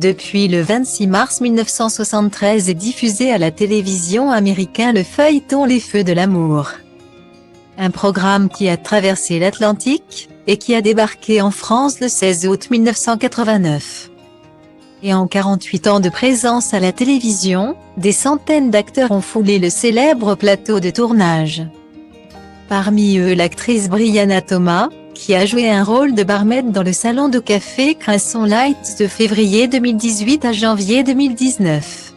Depuis le 26 mars 1973 est diffusé à la télévision américaine le feuilleton Les Feux de l'amour. Un programme qui a traversé l'Atlantique, et qui a débarqué en France le 16 août 1989. Et en 48 ans de présence à la télévision, des centaines d'acteurs ont foulé le célèbre plateau de tournage. Parmi eux l'actrice Brianna Thomas, qui a joué un rôle de barmaid dans le salon de café Crescent Lights de février 2018 à janvier 2019.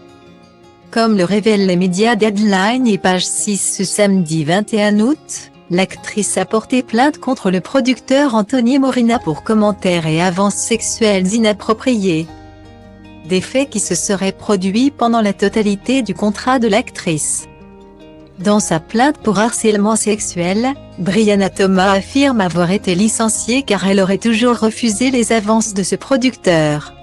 Comme le révèlent les médias Deadline et Page 6 ce samedi 21 août, l'actrice a porté plainte contre le producteur Anthony Morina pour commentaires et avances sexuelles inappropriées. Des faits qui se seraient produits pendant la totalité du contrat de l'actrice. Dans sa plainte pour harcèlement sexuel, Brianna Thomas affirme avoir été licenciée car elle aurait toujours refusé les avances de ce producteur.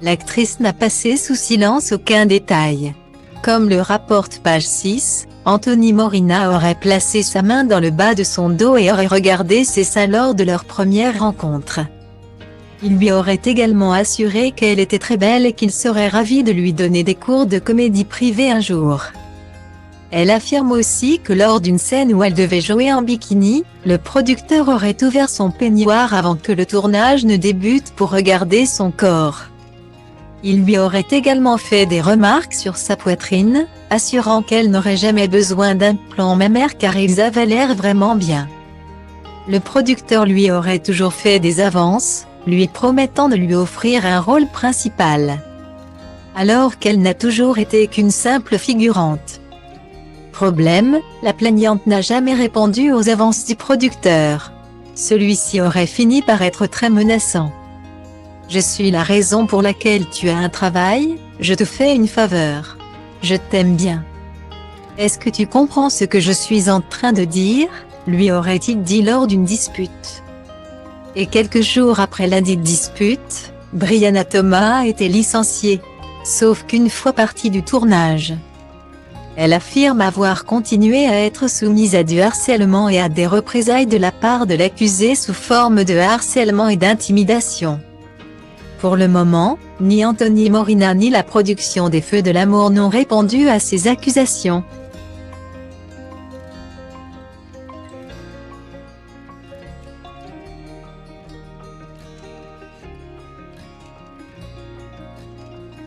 L'actrice n'a passé sous silence aucun détail. Comme le rapporte Page 6, Anthony Morina aurait placé sa main dans le bas de son dos et aurait regardé ses seins lors de leur première rencontre. Il lui aurait également assuré qu'elle était très belle et qu'il serait ravi de lui donner des cours de comédie privée un jour. Elle affirme aussi que lors d'une scène où elle devait jouer en bikini, le producteur aurait ouvert son peignoir avant que le tournage ne débute pour regarder son corps. Il lui aurait également fait des remarques sur sa poitrine, assurant qu'elle n'aurait jamais besoin d'implants mammaires car ils avaient l'air vraiment bien. Le producteur lui aurait toujours fait des avances, lui promettant de lui offrir un rôle principal. Alors qu'elle n'a toujours été qu'une simple figurante. Problème, la plaignante n'a jamais répondu aux avances du producteur. Celui-ci aurait fini par être très menaçant. Je suis la raison pour laquelle tu as un travail, je te fais une faveur. Je t'aime bien. Est-ce que tu comprends ce que je suis en train de dire, lui aurait-il dit lors d'une dispute. Et quelques jours après ladite dispute, Brianna Thomas a été licenciée. Sauf qu'une fois partie du tournage, elle affirme avoir continué à être soumise à du harcèlement et à des représailles de la part de l'accusé sous forme de harcèlement et d'intimidation. Pour le moment, ni Anthony Morina ni la production des Feux de l'amour n'ont répondu à ces accusations.